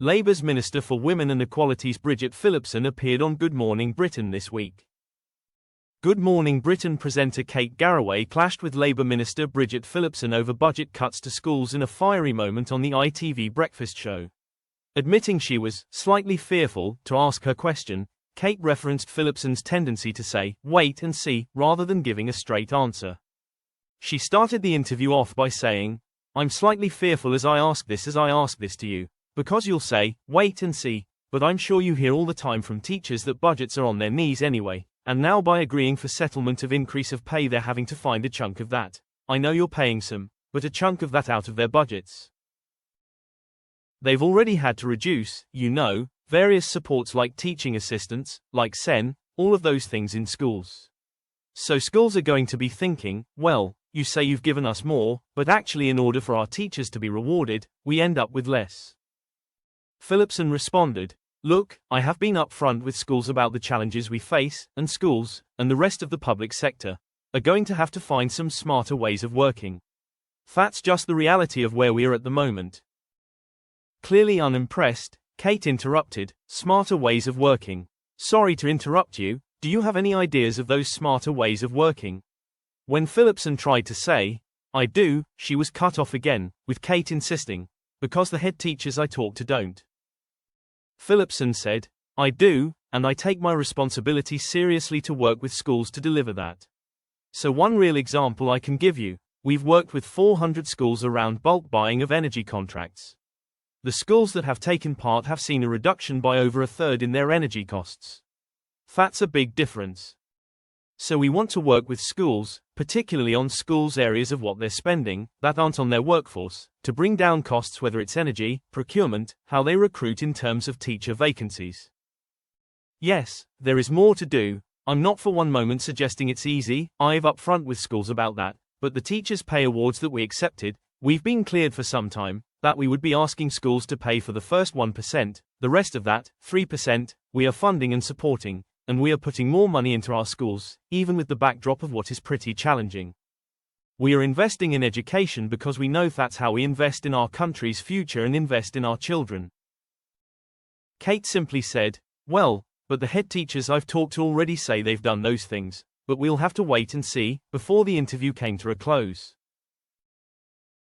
Labour's Minister for Women and Equalities Bridget Phillipson appeared on Good Morning Britain this week. Good Morning Britain presenter Kate Garraway clashed with Labour Minister Bridget Phillipson over budget cuts to schools in a fiery moment on the ITV breakfast show. Admitting she was slightly fearful to ask her question, Kate referenced Phillipson's tendency to say, "Wait and see," rather than giving a straight answer. She started the interview off by saying, "I'm slightly fearful as I ask this to you, because you'll say, wait and see, but I'm sure you hear all the time from teachers that budgets are on their knees anyway, and now by agreeing for settlement of increase of pay they're having to find a chunk of that. I know you're paying some, but a chunk of that out of their budgets. They've already had to reduce, various supports like teaching assistants, like SEN, all of those things in schools. So schools are going to be thinking, well, you say you've given us more, but actually in order for our teachers to be rewarded, we end up with less." Phillipson responded, "Look, I have been upfront with schools about the challenges we face, and schools, and the rest of the public sector, are going to have to find some smarter ways of working. That's just the reality of where we are at the moment." Clearly unimpressed, Kate interrupted, "Smarter ways of working. Sorry to interrupt you, do you have any ideas of those smarter ways of working?" When Phillipson tried to say, "I do," she was cut off again, with Kate insisting, "Because the head teachers I talk to don't." Phillipson said, "I do, and I take my responsibility seriously to work with schools to deliver that. So one real example I can give you, we've worked with 400 schools around bulk buying of energy contracts. The schools that have taken part have seen a reduction by over a third in their energy costs. That's a big difference. So we want to work with schools, particularly on schools' areas of what they're spending, that aren't on their workforce, to bring down costs whether it's energy, procurement, how they recruit in terms of teacher vacancies. Yes, there is more to do, I'm not for one moment suggesting it's easy, I've upfront with schools about that, but the teachers' pay awards that we accepted, we've been cleared for some time, that we would be asking schools to pay for the first 1%, the rest of that, 3%, we are funding and supporting, and we are putting more money into our schools, even with the backdrop of what is pretty challenging. We are investing in education because we know that's how we invest in our country's future and invest in our children." Kate simply said, "Well, but the head teachers I've talked to already say they've done those things, but we'll have to wait and see," before the interview came to a close.